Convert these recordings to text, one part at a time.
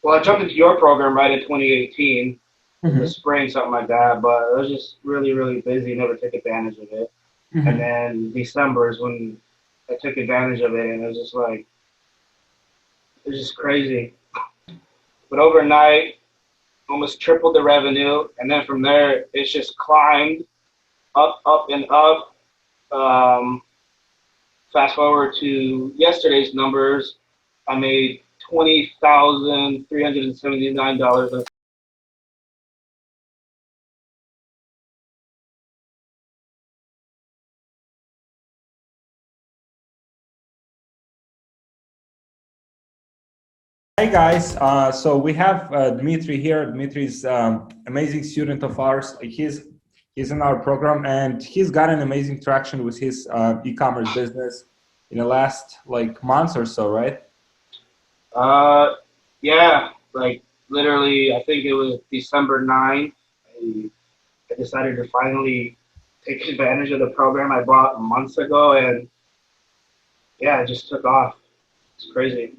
Well, I jumped into your program right in 2018, in the Mm-hmm. spring, something like that. But I was just really, really busy, never took advantage of it. And Mm-hmm. then December is when I took advantage of it, and it was just like it was just crazy. But overnight, almost tripled the revenue, and then from there, it's just climbed up, up, and up. Um, Fast forward to yesterday's numbers, I made $20,379. Hey guys, so we have Dimitri here. Dimitri is amazing student of ours. He's in our program, and he's got an amazing traction with his e-commerce business in the last like months or so, right? Uh, yeah, like literally, I think it was December 9th. I decided to finally take advantage of the program I bought months ago, and yeah, it just took off. It's crazy.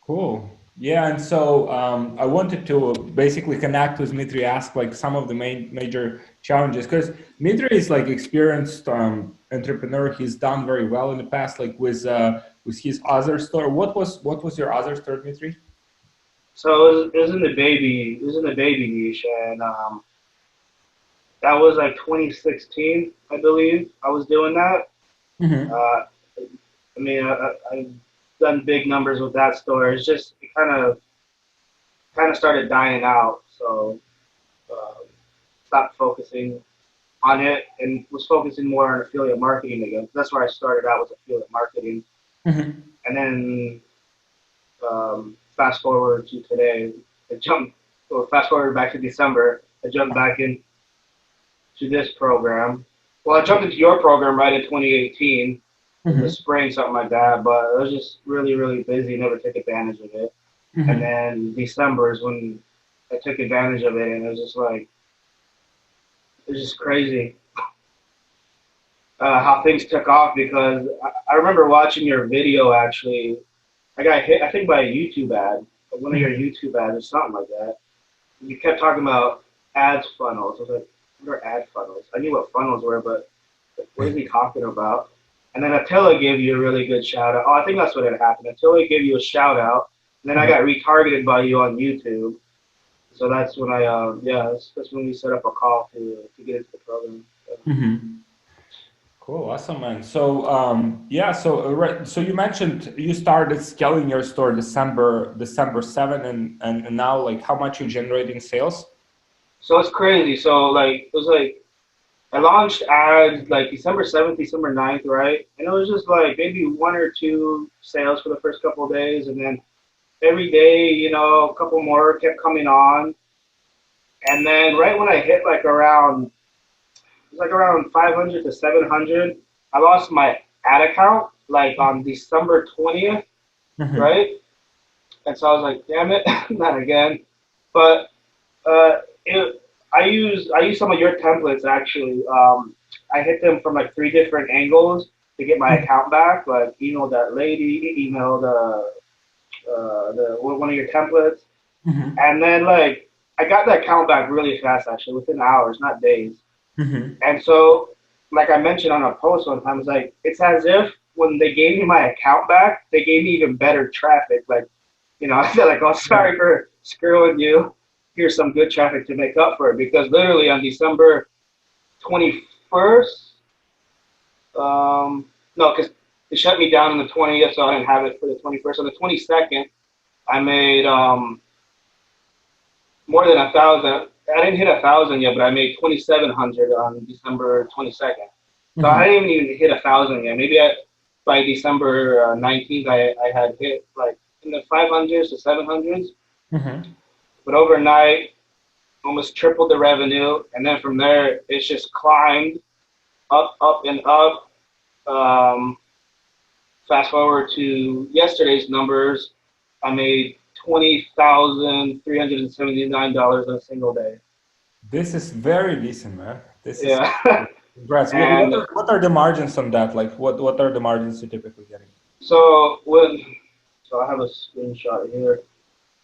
Cool. Yeah, and so I wanted to basically connect with Dmitry, ask like some of the major challenges because Dmitry is like experienced entrepreneur. He's done very well in the past, like with his other store. What was your other store, Dmitry? So it was in the baby niche, and that was like 2016, I believe. I was doing that. Mm-hmm. Uh, I mean, I've done big numbers with that store. It's just it kind of started dying out, so uh, stopped focusing on it and was focusing more on affiliate marketing again. That's where I started out with affiliate marketing, Mm-hmm. and then fast forward to today, I jumped. Or fast forward back to December, I jumped back into this program. Well, I jumped into your program right in 2018, in the Mm-hmm. spring, something like that. But I was just really, really busy, never took advantage of it. And Mm-hmm. then December is when I took advantage of it, and it was just like it was just crazy how things took off because I remember watching your video actually. I got hit, I think, by a YouTube ad, one of your Mm-hmm. YouTube ads or something like that. You kept talking about ads funnels. I was like, what are ad funnels? I knew what funnels were, but what is he talking about? And then Attila gave you a really good shout out. Oh, I think that's what had happened. Attila gave you a shout out, and then I got retargeted by you on YouTube. So that's when yeah, that's when we set up a call to get into the program. Yeah. Mm-hmm. Cool, awesome, man. So, yeah, so right, so you mentioned you started scaling your store December 7, and now like how much you generating sales? So it's crazy. So like it was like I launched ads like December 7th, December 9th, right? And it was just like maybe one or two sales for the first couple of days, and then every day, a couple more kept coming on. And then right when I hit like around, it was like around 500 to 700, I lost my ad account like on December 20th, Mm-hmm. right? And so I was like, damn it, not again. But I use some of your templates actually. I hit them from like three different angles to get my account back. Like email that lady, email the one of your templates, Mm-hmm. and then like I got that account back really fast actually, within hours, not days. Mm-hmm. And so, like I mentioned on a post one time, it's like it's as if when they gave me my account back, they gave me even better traffic. Like, I feel like, oh, sorry for screwing you. Here's some good traffic to make up for it. Because literally on December 21st, no, because they shut me down on the 20th, so I didn't have it for the 21st. On the 22nd, I made more than 1,000. I didn't hit 1,000 yet, but I made 2,700 on December 22nd. So I Mm-hmm. didn't even hit 1,000 yet. Maybe by December 19th, I had hit like in the 500s to 700s. Mm-hmm. But overnight, almost tripled the revenue, and then from there, it's just climbed up, up, and up. Um, Fast forward to yesterday's numbers, I made $20,379 in a single day. This is very decent, man. This is Yeah, congrats. What and are the margins on that? Like, what are the margins you're typically getting? so I have a screenshot here.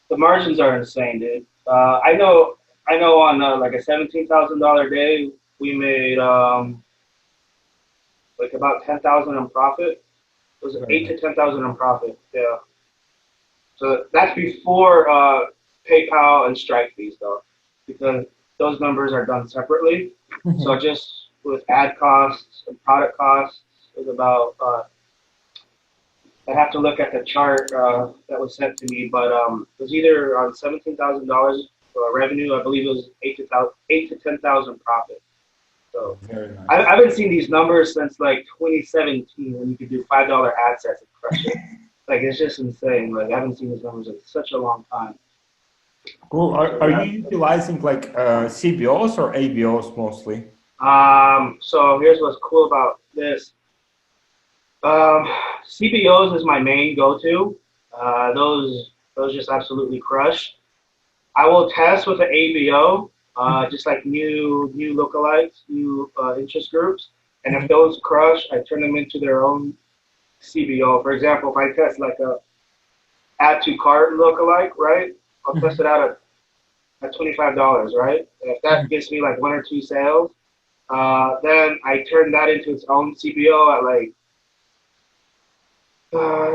the margins are insane, dude. I know on like a $17,000 day, we made like about 10,000 in profit. It was Very 8 to 10,000 in profit. Yeah. So that's before PayPal and Stripe fees, though, because those numbers are done separately. So nice. just with ad costs and product costs, it was about. I have to look at the chart that was sent to me, but it was either on $17,000 revenue. I believe it was 8 to 10,000 profit. So Very I nice. haven't seen these numbers since like 2017 when you could do $5 ad sets and crush it. Like it's just insane. Like I haven't seen these numbers in such a long time. Cool. So Are yeah. you utilizing like CBOs or ABOs mostly? So here's what's cool about this. Um, CBOs is my main go-to. Those just absolutely crush. I will test with an ABO, just like new lookalikes, new interest groups, and if those crush, I turn them into their own CBO. For example, if I test like a add to cart lookalike, right? I'll test it out at $25, right? And if that gets me like one or two sales, then I turn that into its own CBO at like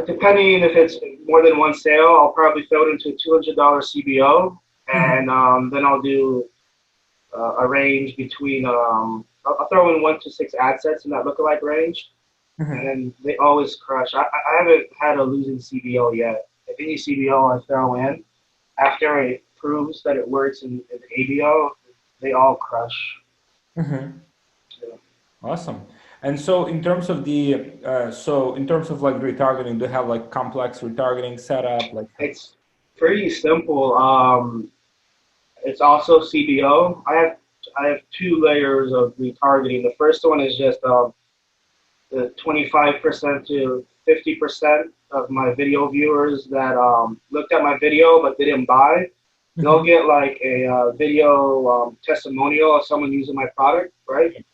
depending if it's more than one sale, I'll probably throw it into a $200 CBO, and then I'll do a range between. I'll throw in 1 to 6 ad sets in that lookalike range, and then they always crush. I haven't had a losing CBO yet. If any CBO I throw in, after it proves that it works in ABO, they all crush. Yeah. Awesome. And so in terms of the in terms of like retargeting, do you have like complex retargeting setup? Like It's pretty simple. It's also CBO. I have 2 layers of retargeting. The first one is just the 25% to 50% of my video viewers that looked at my video but didn't buy. They'll get like a video testimonial of someone using my product, right?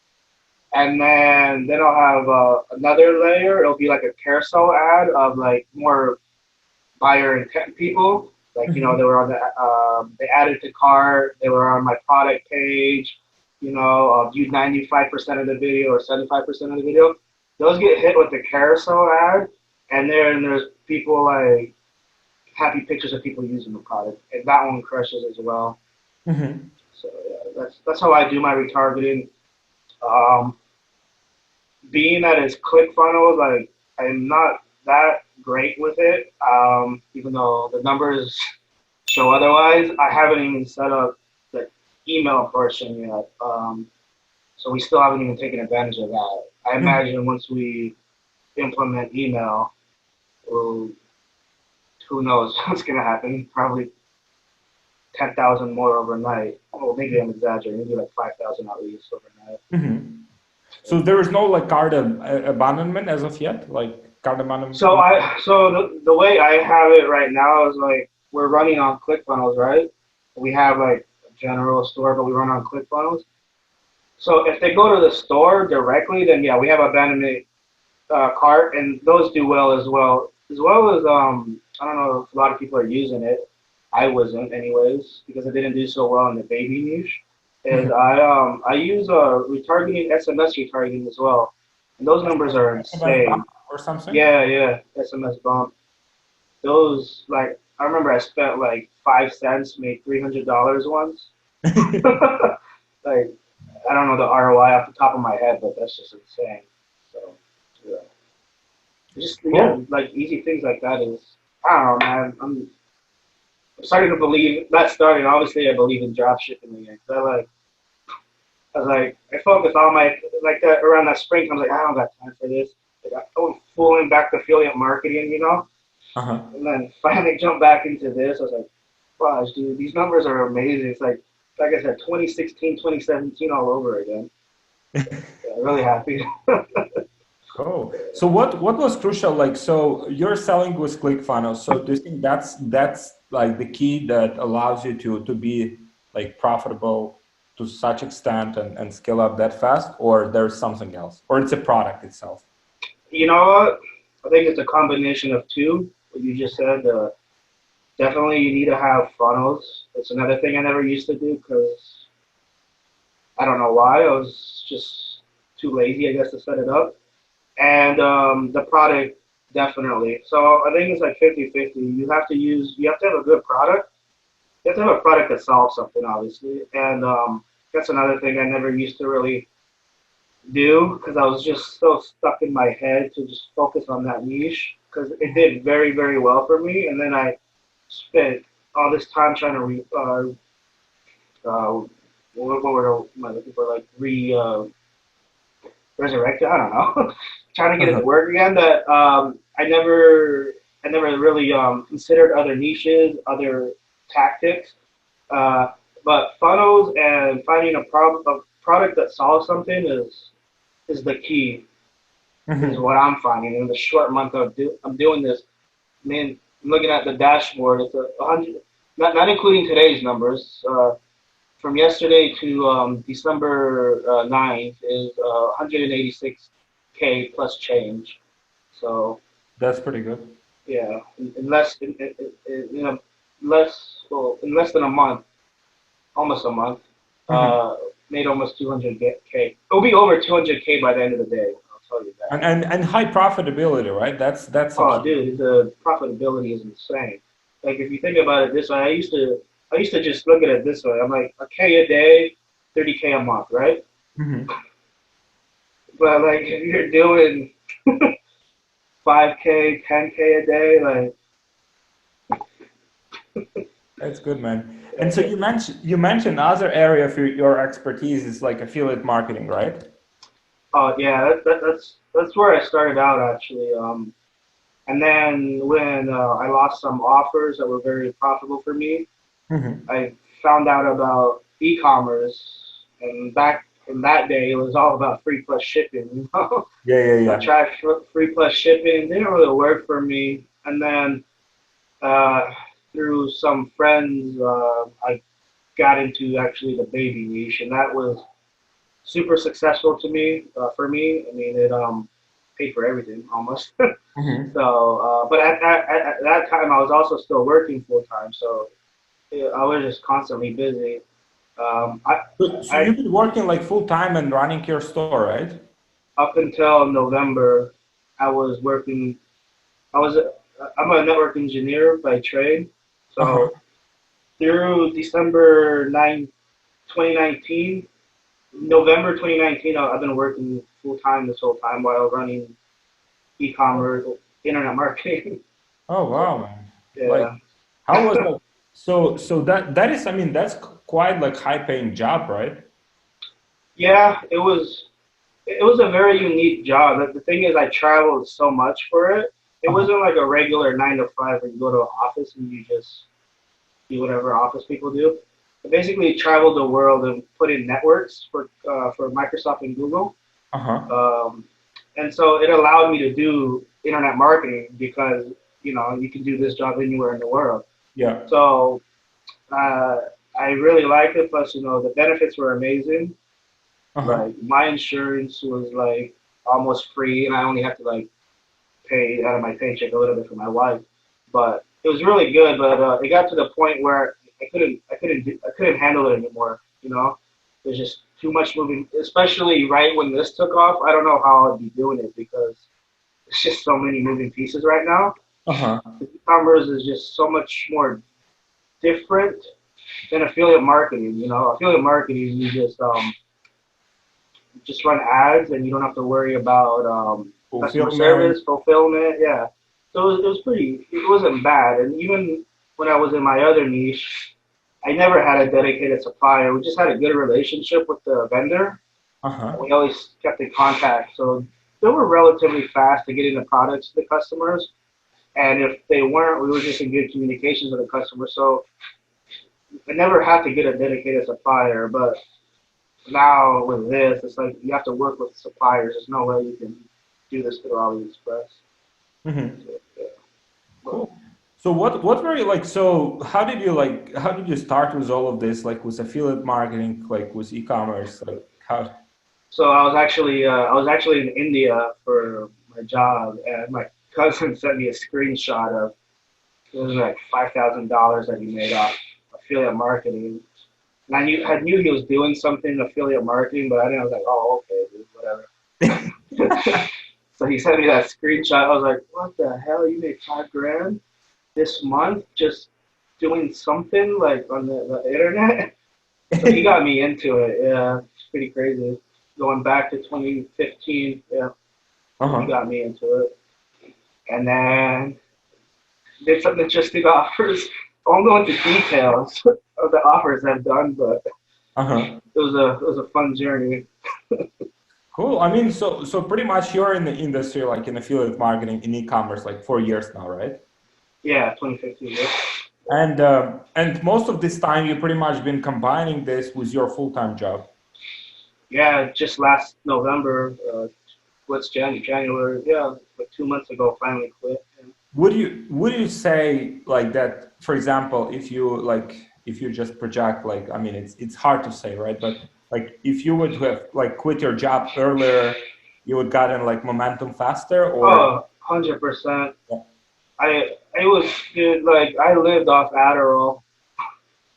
And then I'll have another layer. It'll be like a carousel ad of like more buyer intent people. Like they were on the they added to cart. They were on my product page. Viewed 95% of the video or 75% of the video. Those get hit with the carousel ad, and then there's people like happy pictures of people using the product, and that one crushes as well. So yeah, that's how I do my retargeting. Um, Being that it's ClickFunnels, like I'm not that great with it. Even though the numbers show otherwise, I haven't even set up the email portion yet. So we still haven't even taken advantage of that. I imagine once we implement email, we'll, who knows what's gonna happen? Probably 10,000 more overnight. Well, maybe I'm exaggerating. Maybe like 5,000 at least overnight. so there is no like cart abandonment as of yet, like cart abandonment. So the way I have it right now is like we're running on ClickFunnels, right? We have like a general store, but we run on ClickFunnels. So if they go to the store directly, then yeah, we have abandonment cart, and those do well as well. As well as I don't know if a lot of people are using it. I wasn't, anyways, because I didn't do so well in the baby niche. And I use retargeting, SMS retargeting as well, and those numbers are SMS insane. bump or something. Yeah, SMS bump. Those like I remember I spent like 5 cents, made $300 once. Like I don't know the ROI off the top of my head, but that's just insane. So yeah, just yeah, Cool. like easy things like that is I don't know, man. I'm starting to believe. Not starting, obviously, I believe in drop shipping again. I was like, I focused all my like that around that spring. I was like, I don't got time for this. Like, I was fooling back to affiliate marketing. Uh-huh. And then finally jumped back into this. I was like, gosh, dude, these numbers are amazing. It's like I said, 2016, 2017 all over again. Yeah, really happy. Cool. So what was crucial? Like, so you're selling with ClickFunnels. So do you think that's like the key that allows you to be like profitable to such extent and scale up that fast, or there's something else, or it's a product itself? You know what? I think it's a combination of two. What you just said. Definitely, you need to have funnels. It's another thing I never used to do because I don't know why. I was just too lazy, I guess, to set it up. And the product, definitely. So I think it's like 50-50. You have to have a good product. You have to have a product that solves something, obviously. And that's another thing I never used to really do because I was just so stuck in my head to just focus on that niche because it did very, very well for me. And then I spent all this time trying to what were am I looking for? Like resurrect it. I don't know. Trying to get it Uh-huh. to work again. That I never really considered other niches, other tactics. Uh, but funnels and finding a product that solves something is the key. Is Mhm. what I'm finding in the short month I'm doing this. Man, I'm looking at the dashboard. It's a hundred, not including today's numbers. From yesterday to December 9th is 186K plus change. So That's pretty good. yeah, in less in a less well in less than a month, almost a month, Mhm. uh, made almost 200K. It'll be over 200K by the end of the day. I'll tell you that. And high profitability, right? That's a Oh, key. dude, the profitability is insane. Like if you think about it this way, I used to just look at it this way. I'm like a K a day, 30K a month, right? Mhm. But like if you're doing 5K, 10K a day, like That's good, man. And so you mentioned other area of your expertise is like affiliate marketing, right? oh yeah, that's where I started out actually. And then when I lost some offers that were very profitable for me, Mhm. I found out about e-commerce, and back in that day, it was all about free plus shipping. You know, Yeah, yeah, I yeah. tried free plus shipping, didn't really work for me, and then uh, through some friends, I got into actually the baby niche, and that was super successful to me. For me, I mean, it paid for everything almost. Mhm. So, but at that time, I was also still working full time, so yeah, I was just constantly busy. Um, I, So I you've been working like full time and running your store, right? up until November, I was working. I was a, I'm a network engineer by trade. Uh-huh. So through December 2019, November 2019, I've been working full time this whole time while running e-commerce, internet marketing. Oh wow, man. Like Yeah, how was that? So that is, I mean, that's quite like high paying job, right? yeah, it was. It was a very unique job. The thing is, I traveled so much for it. It Uh-huh. wasn't like a regular 9 to 5 where you go to an office and you just do whatever office people do. I basically traveled the world and put in networks for Microsoft and Google. Uh-huh. Um, and so it allowed me to do internet marketing because you can do this job anywhere in the world. Yeah. So uh, I really liked it. Plus, the benefits were amazing. Uh-huh. Like my insurance was like almost free, and I only have to like pay out of my paycheck a little bit for my wife. But it was really good. But it got to the point where I couldn't handle it anymore. There's just too much moving, especially right when this took off. I don't know how I'd be doing it because it's just so many moving pieces right now. Uh-huh. E-commerce is just so much more different than affiliate marketing. Affiliate marketing, you just run ads and you don't have to worry about customer Fulfillment. service, fulfillment. Yeah. So it wasn't bad. And even when I was in my other niche, I never had a dedicated supplier. We just had a good relationship with the vendor. And Uh-huh. we always kept in contact. So they were relatively fast to getting the products to the customers. And if they weren't, we were just in good communications with the customer. So I never had to get a dedicated supplier. But now with this, it's like you have to work with suppliers. There's no way you can do this through AliExpress. Hmm. So, yeah. But, Cool. So what were you like, so how did you start with all of this, like with affiliate marketing, like with e-commerce, like how? so I was actually in India for my job, and my cousin sent me a screenshot of It was like $5,000 that he made off affiliate marketing. And I knew he was doing something affiliate marketing, but I didn't. I was like, oh, okay, dude, whatever. So he sent me that screenshot. I was like, what the hell? You made $5,000 this month just doing something like on the internet? So he got me into it. Yeah, it's pretty crazy. Going back to 2015, yeah, he Uh-huh. got me into it. And then did some interesting offers. I won't go into details of the offers I've done, but Uh-huh. it was a fun journey. Cool. I mean, so pretty much you're in the industry, like in affiliate marketing in e-commerce, like 4 years now, right? Yeah, 2015. Yeah, And most of this time, you've pretty much been combining this with your full-time job. yeah. Just last November, what's January? Yeah, like 2 months ago, finally quit. And, Would you say like that, for example, if you just project like, I mean, it's hard to say, right? But like if you would have like quit your job earlier, you would gotten like momentum faster, or oh, 100%. I was dude, like I lived off Adderall. uh-huh.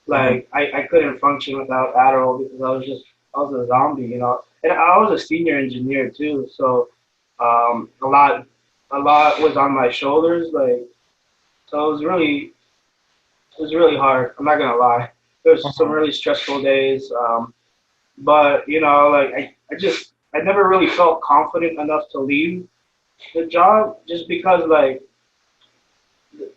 Like I couldn't function without Adderall because I was a zombie, you know. And I was a senior engineer too, so a lot was on my shoulders. Like so, it was really hard. I'm not gonna lie. There was some Uh-huh. really stressful days, but you know, like I never really felt confident enough to leave the job just because like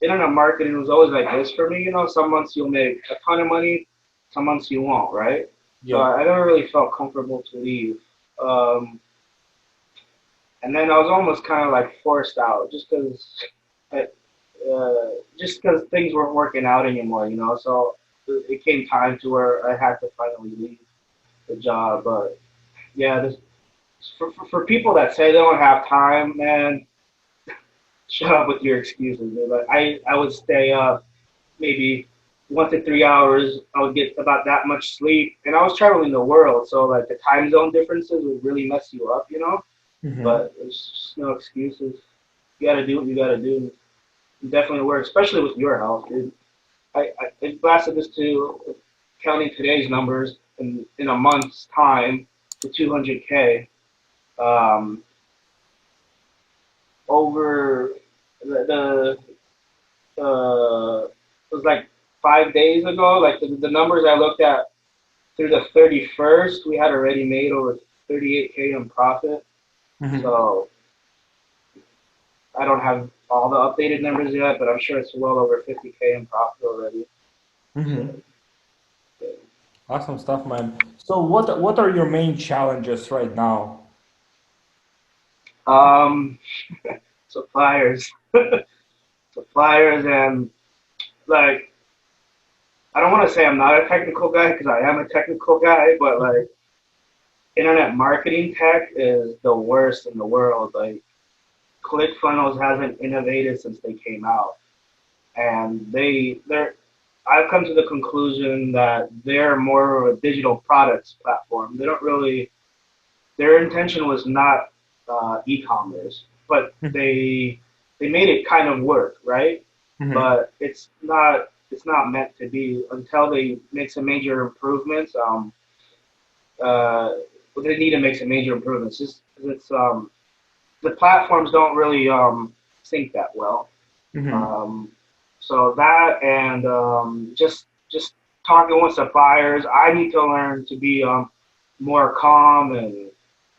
internet marketing was always like this for me. You know, some months you'll make a ton of money, some months you won't, right? So Yeah. I never really felt comfortable to leave. Um, and then I was almost kind of like forced out just because things weren't working out anymore, you know. So it came time to where I had to finally leave the job. But yeah, for people that say they don't have time, man, shut up with your excuses, dude. Like I would stay up maybe 1 to 3 hours. I would get about that much sleep, and I was traveling the world, so like the time zone differences would really mess you up, you know. Hmm. But there's just no excuses. You got to do what you got to do. It definitely works, especially with your health, dude. I blasted this to counting today's numbers in a month's time to 200K. Um, over it was like 5 days ago. Like the numbers I looked at through the 31st, we had already made over 38K in profit. Hmm. So I don't have all the updated numbers yet, but I'm sure it's well over 50K in profit already. Hmm. Awesome stuff, man. So what are your main challenges right now? Um, suppliers, suppliers, and like I don't want to say I'm not a technical guy because I am a technical guy, but like internet marketing tech is the worst in the world. Like ClickFunnels hasn't innovated since they came out, and they're. I've come to the conclusion that they're more of a digital products platform. They don't really. Their intention was not e-commerce, but they made it kind of work, right? Hmm. But it's not meant to be until they make some major improvements. They need to make some major improvements. Just 'cause the platforms don't really sync that well. Hmm. Um, so that and just talking with suppliers, I need to learn to be more calm and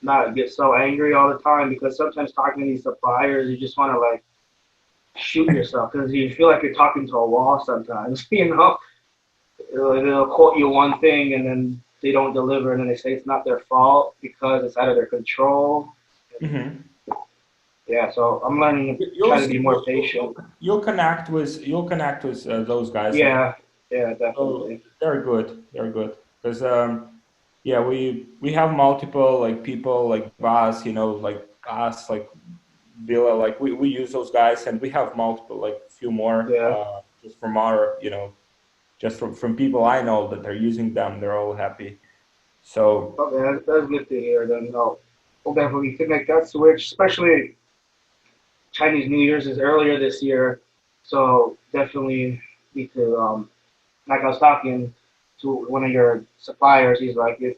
not get so angry all the time because sometimes talking to these suppliers, you just want to like shoot yourself because you feel like you're talking to a wall sometimes. You know, they'll quote you one thing and then they don't deliver, and then they say it's not their fault because it's out of their control. And Hmm. yeah, so I'm learning to You'll try to see, be more patient. you'll connect with those guys, and Yeah, yeah, so definitely. they're good. They're good because yeah, we have multiple like people like Bas, like us, like Villa, like we use those guys, and we have multiple like few more Yeah. just from our just from people I know that are using them. They're all happy. So Okay, that's good to hear. Then we'll definitely can make that switch, especially Chinese New Year's is earlier this year. So definitely need to, like I was talking to one of your suppliers, he's like, if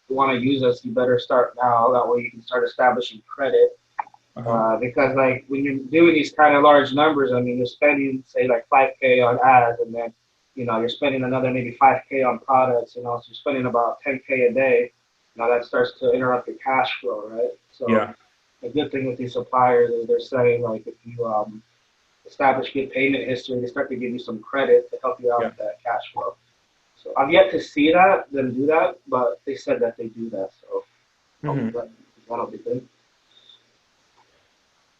you want to use us, you better start now. That way you can start establishing credit. Uh-huh. Because like when you're doing these kind of large numbers, I mean, you're spending say like 5K on ads, and then you're spending another maybe 5K on products. So you're spending about 10K a day. That starts to interrupt your cash flow, right? So Yeah. the good thing with these suppliers is they're saying like if you establish good payment history, they start to give you some credit to help you out Yeah. with that cash flow. So I've yet to see them do that, but they said that they do that. So Hmm. that'll be good.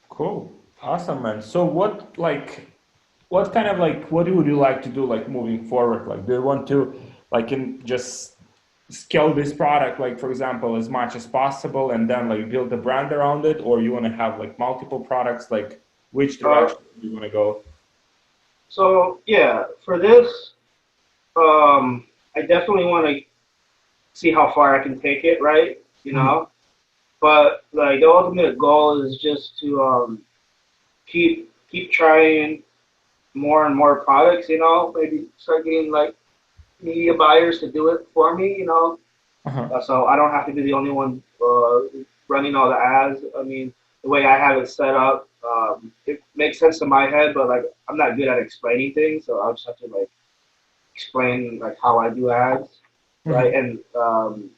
Cool. Awesome, man. So what kind of like what would you like to do like moving forward? Like do you want to like in just scale this product like for example as much as possible and then like build a brand around it, or you want to have like multiple products, like which Uh, direction do you want to go? so yeah, for this, I definitely want to see how far I can take it, right? Hmm. But like the ultimate goal is just to keep trying more and more products. Maybe start getting like media buyers to do it for me. Uh-huh. So I don't have to be the only one running all the ads. I mean, the way I have it set up, it makes sense in my head, but like I'm not good at explaining things, so I'll just have to like explain like how I do ads, right? Hmm. And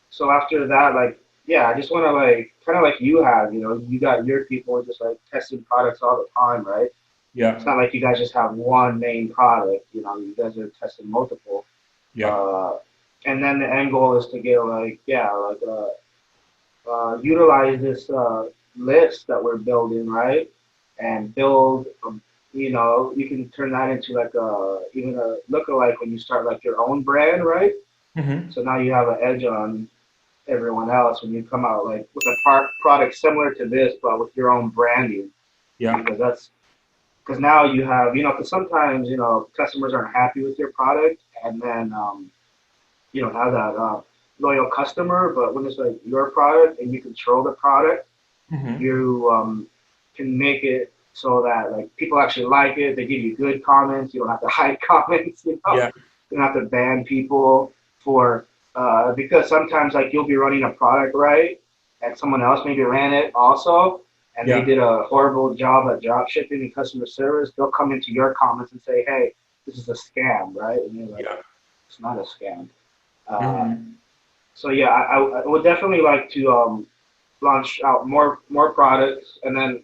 so after that, like yeah, I just want to like kind of like you have, you got your people just like testing products all the time, right? It's Yeah. not like you guys just have one main product. You guys are testing multiple. Yeah. Uh, and then the end goal is to get like yeah, like utilize this list that we're building, right? And build, you can turn that into like even a lookalike when you start like your own brand, right? Hmm. So now you have an edge on everyone else when you come out like with a product similar to this, but with your own branding, Yeah. because now you have, because sometimes customers aren't happy with your product, and then you don't have that loyal customer. But when it's like your product and you control the product, Hmm. you can make it so that like people actually like it. They give you good comments. You don't have to hide comments. Yeah. You don't have to ban people for because sometimes like you'll be running a product right, and someone else maybe ran it also, and they Yeah. did a horrible job at dropshipping and customer service. They'll come into your comments and say, "Hey, this is a scam," right? And you're like, Yeah. "It's not a scam." Uh, Hmm. so yeah, I would definitely like to launch out more products, and then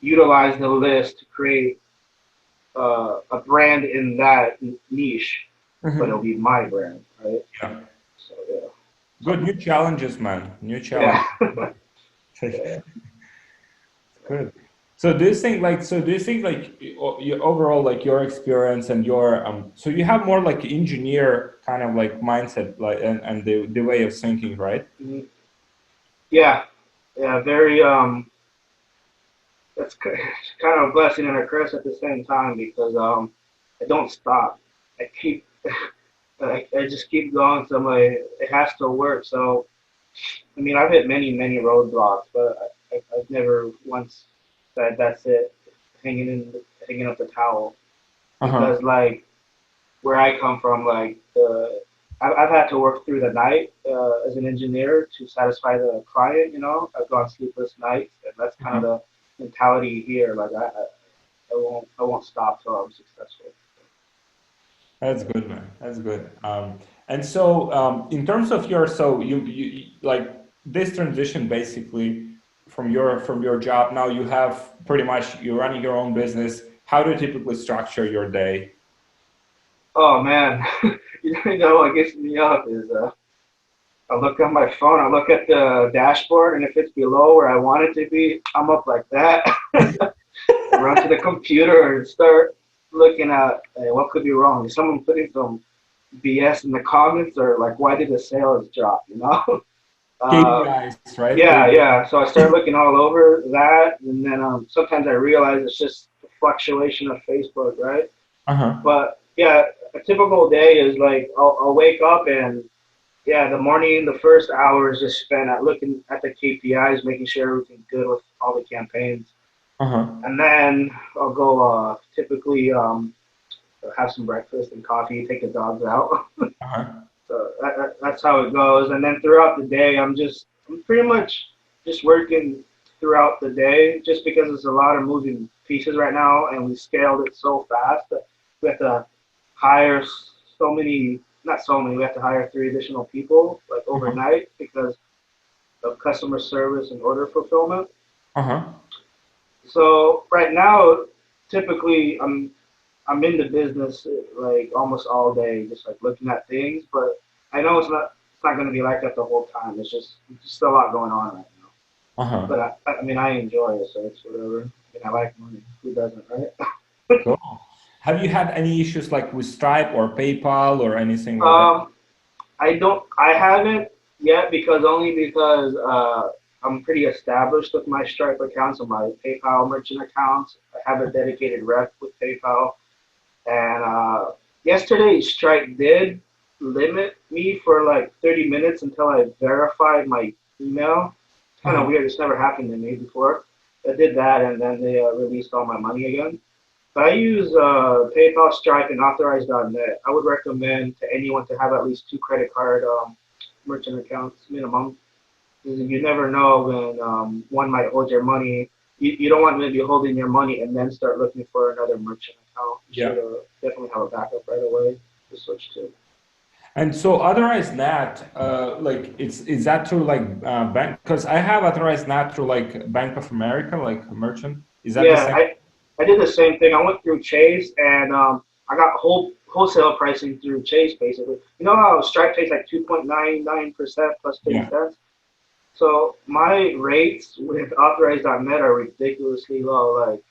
utilize the list to create a brand in that niche, but it'll Hmm. be my brand, right? Yeah. So yeah, Good. something New like that. challenges, man. New challenge. Yeah, yeah. Good. So do you think like your overall like your experience and your so you have more like engineer kind of like mindset like and the way of thinking, right? Mhm. Yeah, yeah. Very. That's kind of a blessing and a curse at the same time because I don't stop. I keep. I just keep going. So I'm like, it has to work. So I mean, I've hit many roadblocks, but I've never once said that's it, hanging up the towel. Uh-huh. Because like where I come from, like I've had to work through the night as an engineer to satisfy the client. I've gone sleepless nights, and that's kind of Uh-huh. the mentality here. Like I won't stop till I'm successful. That's good, man. That's good. And so in terms of your so like this transition basically from your job now you have pretty much you're running your own business. How do you typically structure your day? Oh man, what gets me up is I look at my phone, I look at the dashboard, and if it's below where I want it to be, I'm up like that. I run to the computer and start looking at hey, what could be wrong. Is someone putting some BS in the comments, or like why did the sales drop? Uh, KPIs, right? yeah, yeah. So I start looking all over that, and then sometimes I realize it's just a fluctuation of Facebook, right? Uh-huh. But yeah, a typical day is like I'll wake up and yeah, the morning, the first hour is just spent at looking at the KPIs, making sure everything's good with all the campaigns. Uh-huh. and then I'll go typically have some breakfast and coffee, take the dogs out. Uh-huh. So that's how it goes. And then throughout the day, I'm pretty much just working throughout the day, just because there's a lot of moving pieces right now, and we scaled it so fast that we have to hire so many, not so many, we have to hire 3 additional people like Uh-huh. overnight because of customer service and order fulfillment. Uh-huh. So right now, typically I'm in the business like almost all day, just like looking at things. But I know it's not going to be like that the whole time. It's just a lot going on right now. Uh-huh. But I mean, I enjoy it, so it's whatever. I mean, I like money. Who doesn't, right? Cool. Have you had any issues like with Stripe or PayPal or anything like that? um, I haven't yet because only because I'm pretty established with my Stripe accounts and my PayPal merchant accounts. I have a dedicated rep with PayPal. And yesterday, Stripe did limit me for like 30 minutes until I verified my email. It's kind of Uh-huh. weird. It's never happened to me before. I did that, and then they released all my money again. But I use PayPal, Stripe, and Authorize.net. I would recommend to anyone to have at least 2 credit card merchant accounts minimum. Because you never know when one might hold your money. You don't want to be holding your money and then start looking for another merchant account. You should Yeah. definitely have a backup right away to switch to. And so authorized NAT, like it's is that through like bank? Because I have authorized NAT through like Bank of America, like a merchant. Is that the Yeah, same? I did the same thing. I went through Chase and I got wholesale pricing through Chase basically. You know how Stripe takes like 2.99% plus 50 Yeah. cents? So my rates with Authorize.net are ridiculously low. Like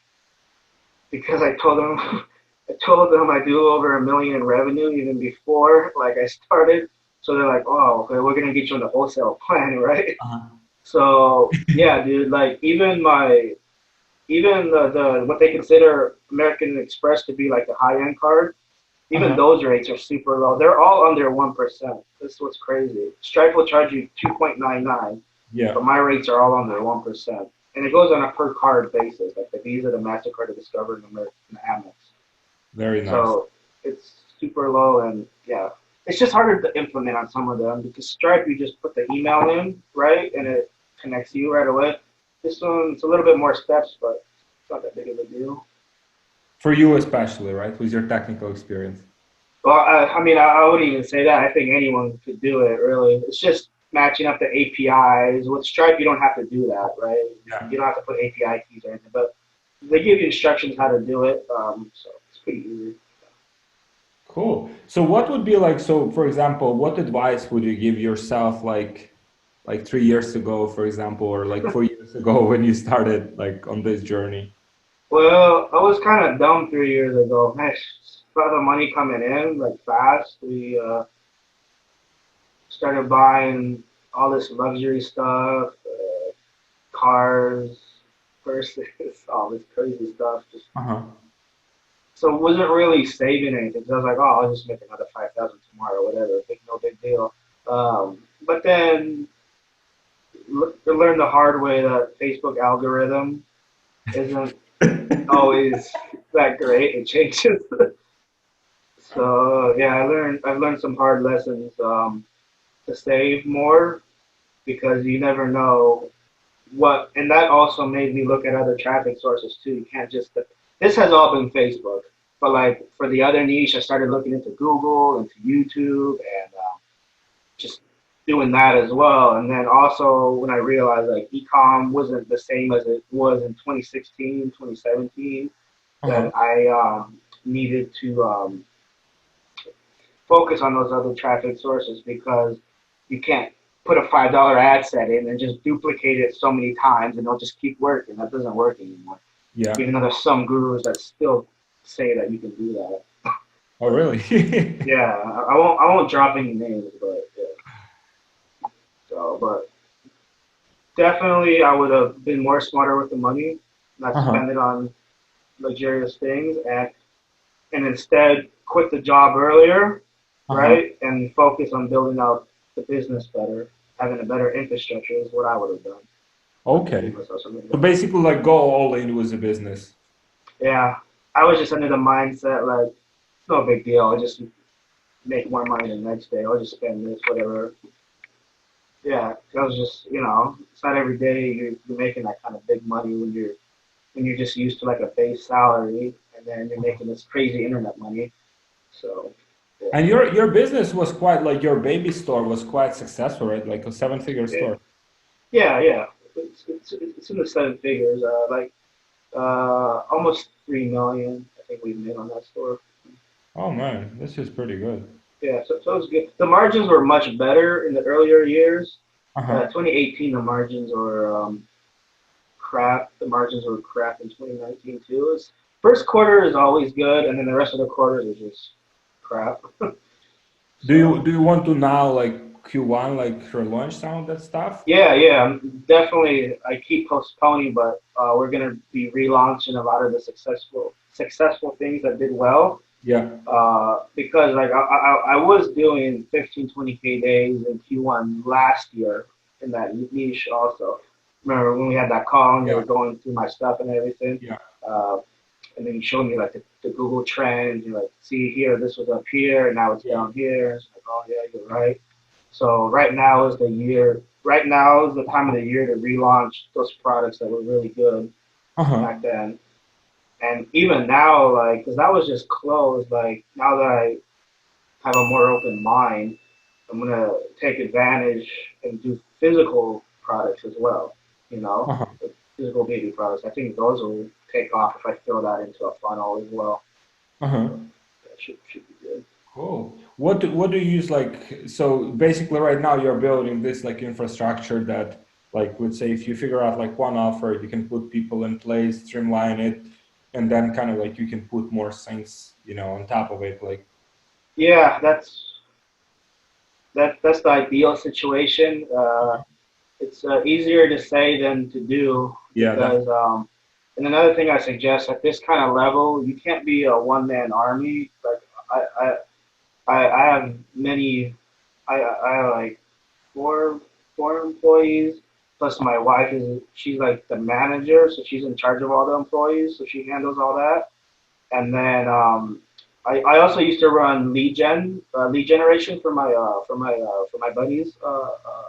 because I told them I told them I do over 1 million in revenue even before like I started. So they're like, oh, okay, we're gonna get you on the wholesale plan, right? Uh-huh. So yeah, dude, like even the what they consider American Express to be like the high end card, even Uh-huh. those rates are super low. They're all under 1%. This is what's crazy. Stripe will charge you 2.99, Yeah. but my rates are all under 1%. And it goes on a per card basis, like the Visa, the MasterCard, the Discover, and the Amex. Very nice. So it's super low, and yeah, it's just harder to implement on some of them because Stripe, you just put the email in, right, and it connects you right away. This one, it's a little bit more steps, but it's not that big of a deal. For you especially, right? With your technical experience. Well, I mean, I wouldn't even say that. I think anyone could do it, really. It's just matching up the APIs. With Stripe, you don't have to do that, right? Yeah. You don't have to put API keys or anything, but they give you instructions how to do it, so it's pretty easy. Cool. So what would be like, so for example, what advice would you give yourself like 3 years ago, for example, or like 4 years ago when you started like on this journey? Well, I was kind of dumb 3 years ago. Man, saw the money coming in like fast. We started buying all this luxury stuff, cars, purses, all this crazy stuff. Just Uh-huh. so wasn't really saving anything. So I was like, oh, I'll just make another 5,000 tomorrow, whatever. No big deal. But then learned the hard way that Facebook algorithm isn't always that great. It changes. So yeah, I've learned some hard lessons to save more because you never know what, and that also made me look at other traffic sources too. You can't just this has all been Facebook, but like for the other niche, I started looking into Google, into YouTube, and just doing that as well. And then also when I realized like ecom wasn't the same as it was in 2016, 2017, that Uh-huh. I needed to focus on those other traffic sources because you can't put a $5 ad set in and just duplicate it so many times and it'll just keep working. That doesn't work anymore. Yeah. Even though there's some gurus that still say that you can do that. Oh, really? Yeah, I won't drop any names, but yeah. So, but definitely I would have been more smarter with the money, not Uh-huh. spend it on luxurious things, and instead quit the job earlier, Uh-huh. right, and focus on building out the business better, having a better infrastructure is what I would have done. I can Okay. give myself something So like that. basically, like go all in with the business. Yeah, I was just under the mindset like, no big deal. I'll just make more money the next day. I'll just spend this, whatever. Yeah, that was just, it's not every day you're making that kind of big money when you're just used to like a base salary and then you're making this crazy internet money. So, yeah, And your business was quite like your baby store was quite successful, right? Like a seven-figure yeah, store. yeah. It's in the seven figures. Almost 3 million. I think we made on that store. Oh man, this is pretty good. Yeah, so it was good. The margins were much better in the earlier years. Uh-huh. 2018, the margins were crap. The margins were crap in 2019 too. First quarter is always good, and then the rest of the quarters are just crap. Do you So do you want to now like Q1 like relaunch some of that stuff? yeah, definitely. I keep postponing, but we're gonna be relaunching a lot of the successful things that did well. Yeah. Because like I was doing 15, 20K days in Q1 last year in that niche also. Remember when we had that call and you Yeah. were going through my stuff and everything? Yeah. Uh, and then you showed me like the Google trends. You're like, see here, this was up here, and now it's Yeah. down here. It's like, oh yeah, you're right. So right now is the year. Right now is the time of the year to relaunch those products that were really good Uh-huh. back then. And even now, like, because that was just closed. Like now that I have a more open mind, I'm gonna take advantage and do physical products as well. You know, Uh-huh. the physical baby products. I think those will take off if I throw that into a funnel as well. Uh-huh. So that should be good. Cool. What do you use like so basically right now you're building this like infrastructure that like let's say if you figure out like one offer, you can put people in place, streamline it, and then kind of like you can put more things, on top of it. Like Yeah, that's the ideal situation. It's easier to say than to do yeah, because, definitely. and another thing I suggest at this kind of level, you can't be a one man army. Like I, I have many, I have like four four employees plus my wife she's like the manager, so she's in charge of all the employees, so she handles all that. And then I also used to run lead generation for my buddy's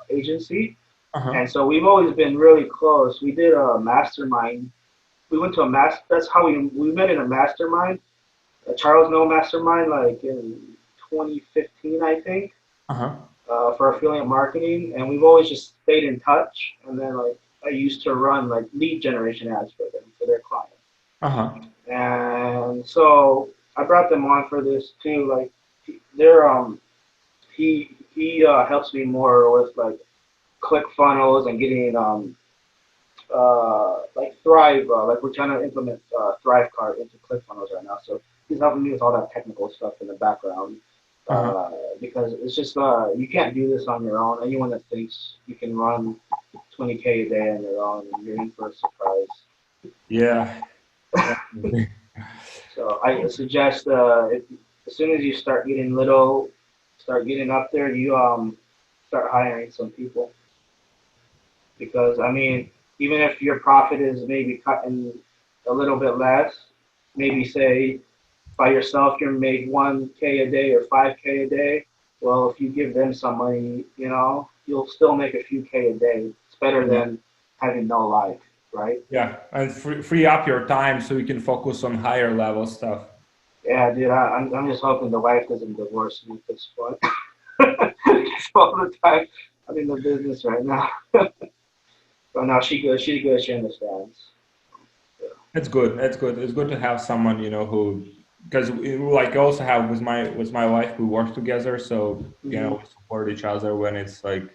agency, Uh-huh. and so we've always been really close. We did a mastermind. We went to a That's how we met in a mastermind, a Charles No mastermind, like in 2015, I think, Uh-huh. for affiliate marketing. And we've always just stayed in touch. And then like I used to run like lead generation ads for them for their clients. Uh-huh. And so I brought them on for this too. Like they're he helps me more with like click funnels and getting like Thrive, like we're trying to implement Thrive Card into ClickFunnels right now. So he's helping me with all that technical stuff in the background Uh-huh. because it's just you can't do this on your own. Anyone that thinks you can run 20K a day on your own, you're in for a surprise. Yeah. Definitely. So I suggest as soon as you start getting up there, you start hiring some people because I mean, even if your profit is maybe cutting a little bit less, maybe say by yourself you're make 1K a day or 5K a day. Well, if you give them some money, you'll still make a few K a day. It's better Yeah. than having no life, right? Yeah. And free up your time so you can focus on higher level stuff. Yeah, dude, I'm just hoping the wife doesn't divorce me at this point. All the time. I'm in the business right now. But no, she good. She's good. She understands. Yeah. That's good. That's good. It's good to have someone, who because like I also have with my wife, we work together, so Hmm. we support each other when it's like,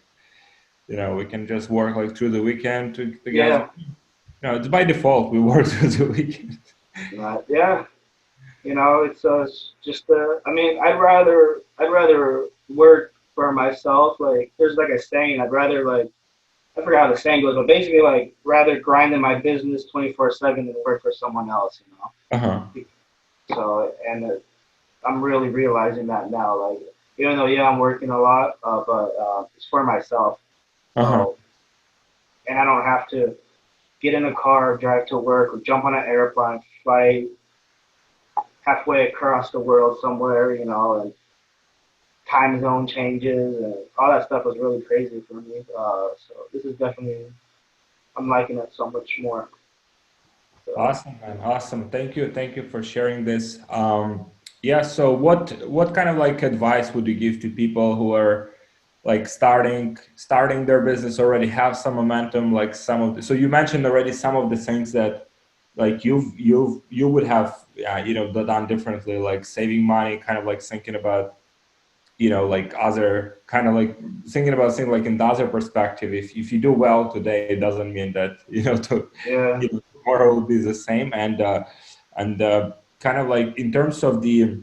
we can just work like through the weekend together. Yeah. It's by default we work through the weekend. Yeah. It's just I mean, I'd rather work for myself. Like there's like a saying. I'd rather like I forgot how the saying goes, but basically like rather grind in my business 24/7 than work for someone else. Uh-huh. So and I'm really realizing that now. Like even though yeah I'm working a lot, but it's for myself. Uh-huh. So and I don't have to get in a car, drive to work, or jump on an airplane, fly halfway across the world somewhere, and time zone changes and all that stuff was really crazy for me. So this is definitely, I'm liking it so much more. So, Awesome, man. Awesome. Thank you for sharing this. Yeah. So what kind of like advice would you give to people who are like starting their business, already have some momentum, like some of the, so you mentioned already some of the things that like you would have, yeah, done differently, like saving money, kind of like thinking about, like other kind of like thinking about things like in the other perspective. If you do well today, it doesn't mean that, yeah. tomorrow will be the same. And kind of like in terms of the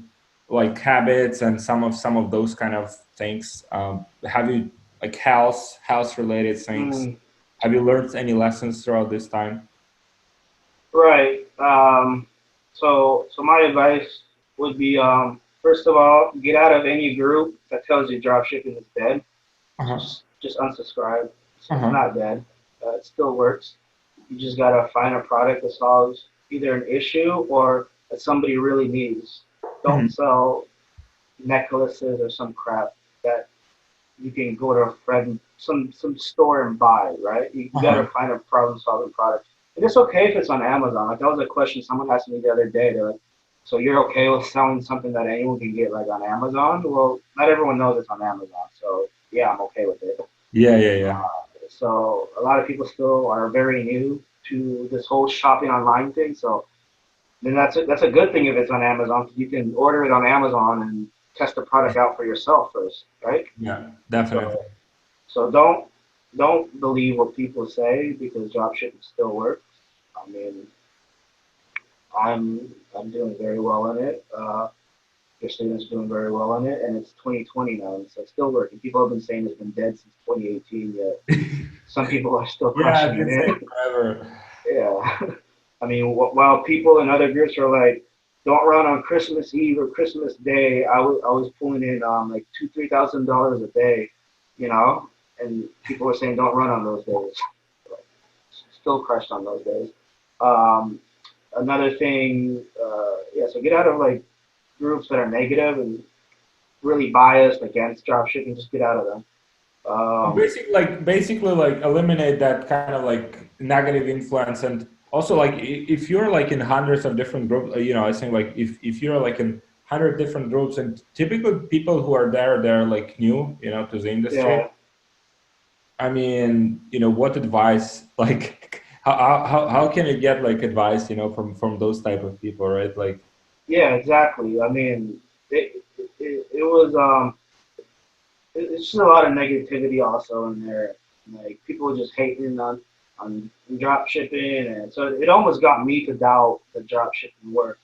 like habits and some of those kind of things, have you like health related things? Mm, Have you learned any lessons throughout this time? right. So my advice would be, first of all, get out of any group that tells you dropshipping is dead. Uh-huh. Just unsubscribe. It's Uh-huh. not dead. It still works. You just gotta find a product that solves either an issue or that somebody really needs. Don't Mhm. sell necklaces or some crap that you can go to a friend, some store and buy, right? You gotta Uh-huh. find a problem solving product. And it's okay if it's on Amazon. Like that was a question someone asked me the other day. They're like, so you're okay with selling something that anyone can get like on Amazon? Well, not everyone knows it's on Amazon. So yeah, I'm okay with it. Yeah, yeah, yeah. So a lot of people still are very new to this whole shopping online thing. So then that's a good thing if it's on Amazon. You can order it on Amazon and test the product out for yourself first, right? Yeah, definitely. So so don't believe what people say because dropshipping still works. I mean, I'm doing very well in it. Your student's doing very well in it, and it's 2020 now, so it's still working. People have been saying it's been dead since 2018, yet some people are still Yeah, I've crushing been in saying it. forever. Yeah. I mean, while people in other groups are like, don't run on Christmas Eve or Christmas Day, I was pulling in like $2,000-3,000 a day, you know, and people were saying don't run on those days. Still crushed on those days. Um, Another thing, yeah, so get out of like groups that are negative and really biased against dropshipping. Just get out of them. Basically like eliminate that kind of like negative influence. And also like if you're like in hundreds of different groups, I think like if you're like in 100 different groups, and typically people who are there, they're like new, to the industry. Yeah, I mean, what advice, like how can you get like advice, from those type of people, right? Like, yeah, exactly. I mean, it was it's just a lot of negativity also in there. Like people were just hating on drop shipping, and so it almost got me to doubt that drop shipping worked.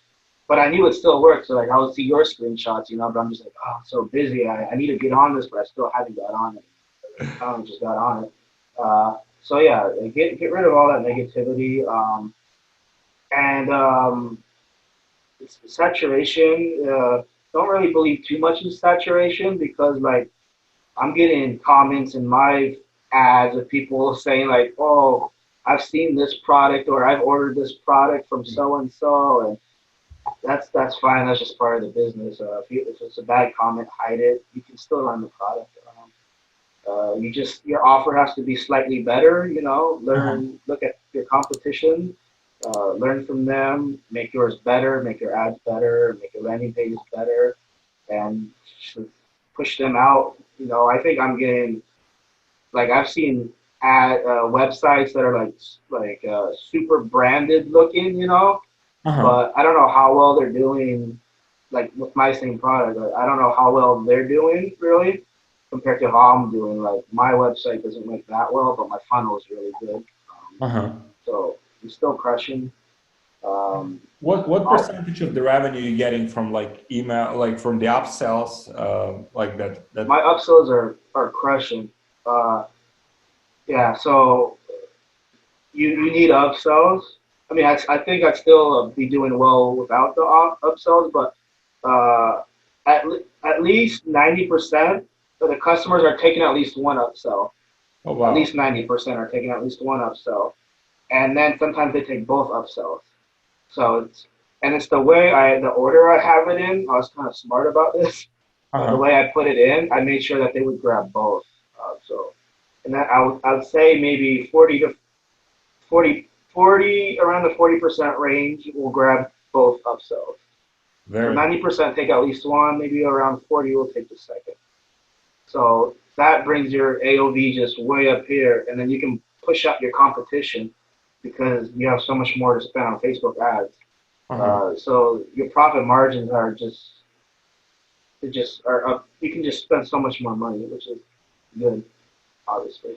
But I knew it still worked. So like I would see your screenshots, but I'm just like, oh, I'm so busy. I need to get on this, but I still haven't got on it. I finally just got on it. So yeah, get rid of all that negativity. And saturation. Don't really believe too much in saturation because like I'm getting comments in my ads of people saying like, "Oh, I've seen this product or I've ordered this product from so and so," and that's fine. That's just part of the business. If it's a bad comment, hide it. You can still run the product. Your offer has to be slightly better. uh-huh. Look at your competition, learn from them, make yours better, make your ads better, make your landing pages better, and push them out. I think I'm getting like I've seen ad websites that are like super branded looking, Uh-huh. but I don't know how well they're doing. Like with my same product, like, I don't know how well they're doing really compared to how I'm doing. Like my website doesn't make that well, but my funnel is really good. Uh-huh. So I'm still crushing. Um, What I'll, percentage of the revenue you getting from like email, like from the upsells, like that? my upsells are crushing. Uh, yeah, so you need upsells. I mean, I think I'd still be doing well without the upsells, but uh, at least 90% of the customers are taking at least one upsell. Oh, At wow. least 90% are taking at least one upsell, and then sometimes they take both upsells. So it's the way the order I have it in. I was kind of smart about this. The Uh-huh. way I put it in, I made sure that they would grab both. And that I would say maybe 40 around the 40% range will grab both upsells. So Very good. 90% take at least one, maybe around 40 will take the second. So that brings your AOV just way up here, and then you can push up your competition because you have so much more to spend on Facebook ads. Uh-huh. So your profit margins are just are up. You can just spend so much more money, which is good, obviously.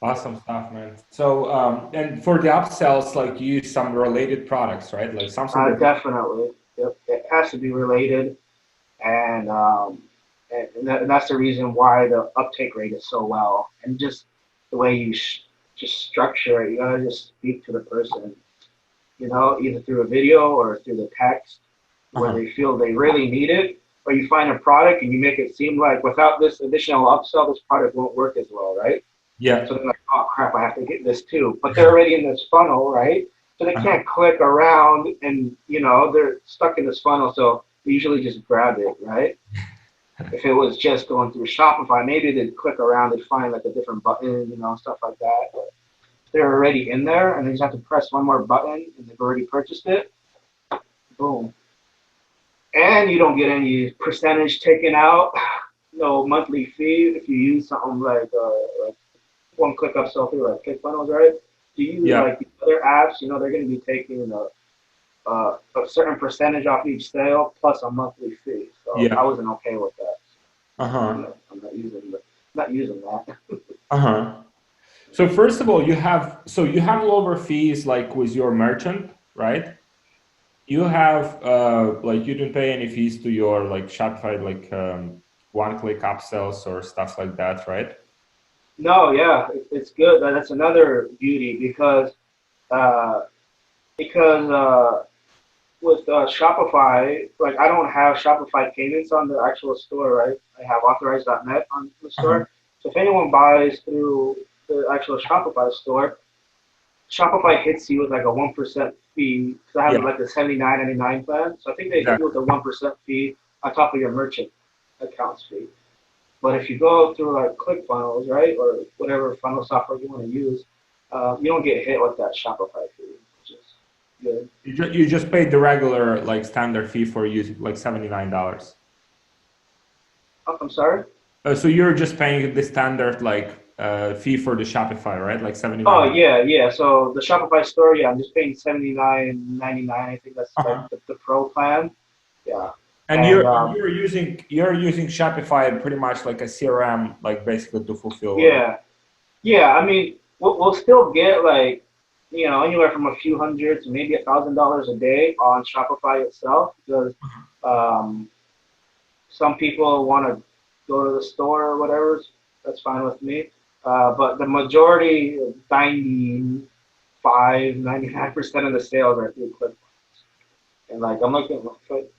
Awesome stuff, man. So, and for the upsells, like you use some related products, right? Like something that, Definitely, yep. It has to be related, and that's the reason why the uptake rate is so well. And just the way you just structure it, you gotta just speak to the person, either through a video or through the text, where uh-huh. they feel they really need it, or you find a product and you make it seem like without this additional upsell, this product won't work as well, right? Yeah. So they're like, oh crap, I have to get this too. But they're already in this funnel, right? So they Uh-huh. can't click around and, they're stuck in this funnel. So they usually just grab it, right? If it was just going through Shopify, maybe they'd click around, they'd find like a different button, stuff like that. But if they're already in there and they just have to press one more button and they've already purchased it, boom. And you don't get any percentage taken out, no monthly fee if you use something like one click upsell through like ClickFunnels, right? Do you use Yeah. like the other apps? They're going to be taking a certain percentage off each sale plus a monthly fee. So I Yeah. wasn't okay with that. Uh-huh. I'm not using that. Uh-huh. So first of all, you have lower fees like with your merchant, right? You have like you don't pay any fees to your like Shopify like one-click upsells or stuff like that, right? No, yeah, it's good. That's another beauty uh, because with Shopify, like I don't have Shopify payments on the actual store, right? I have authorized.net on the Uh-huh. store. So if anyone buys through the actual Shopify store, Shopify hits you with like a 1% fee. So I have Yeah, like the 79.99 plan. So I think they hit you exactly. with a 1% fee on top of your merchant accounts fee. But if you go through like ClickFunnels, right, or whatever funnel software you want to use, you don't get hit with that Shopify fee, which is good. You just paid the regular like standard fee for using like $79. Oh, I'm sorry. So you're just paying the standard like fee for the Shopify, right? Like Oh $79. yeah, yeah. So the Shopify store, yeah, I'm just paying 79.99. I think that's like Uh-huh. the pro plan. Yeah, And and you're using Shopify pretty much like a CRM, like basically to fulfill orders. yeah, yeah. I mean, we'll still get like anywhere from a few hundred to maybe $1,000 a day on Shopify itself because um, some people want to go to the store or whatever. That's fine with me. But the majority, 99% of the sales are through Click. And like I'm looking,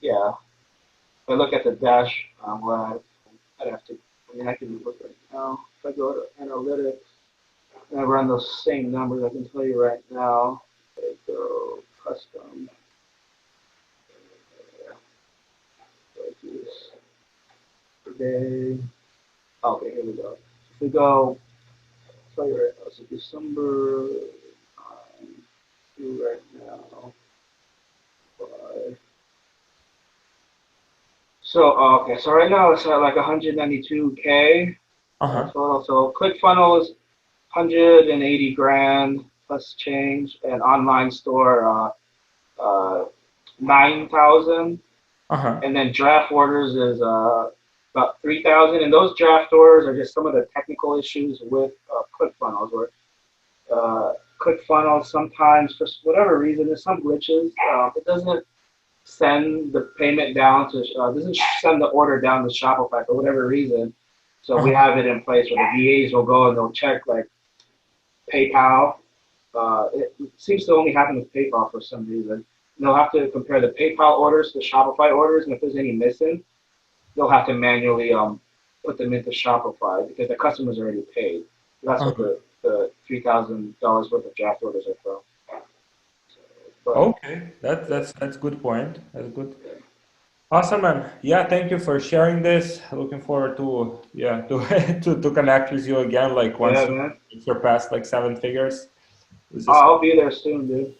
yeah. If I look at the dash, I'd have to. I mean, I can look right now. If I go to analytics and I run those same numbers, I can tell you right now. If I go custom, yeah, per day. Okay, here we go. If we go, tell you right now. So December through right now. Five. So okay, so right now it's at like 192K Uh-huh. total. So ClickFunnels 180 grand plus change, and online store 9,000, Uh-huh. and then draft orders is about 3,000. And those draft orders are just some of the technical issues with ClickFunnels, where ClickFunnels sometimes, for whatever reason, there's some glitches. It doesn't send the payment down to doesn't send the order down to Shopify for whatever reason. So we Uh-huh. have it in place where the VAs will go and they'll check like PayPal. It seems to only happen with PayPal for some reason. They'll have to compare the PayPal orders to Shopify orders, and if there's any missing, they'll have to manually put them into Shopify because the customer's already paid. That's what the $3,000 worth of draft orders are from. But Okay, that's good point. That's good. Awesome, man. Yeah, thank you for sharing this. Looking forward to to connect with you again. Like once yeah, you man, surpass like 7 figures. It was just I'll be there soon, dude.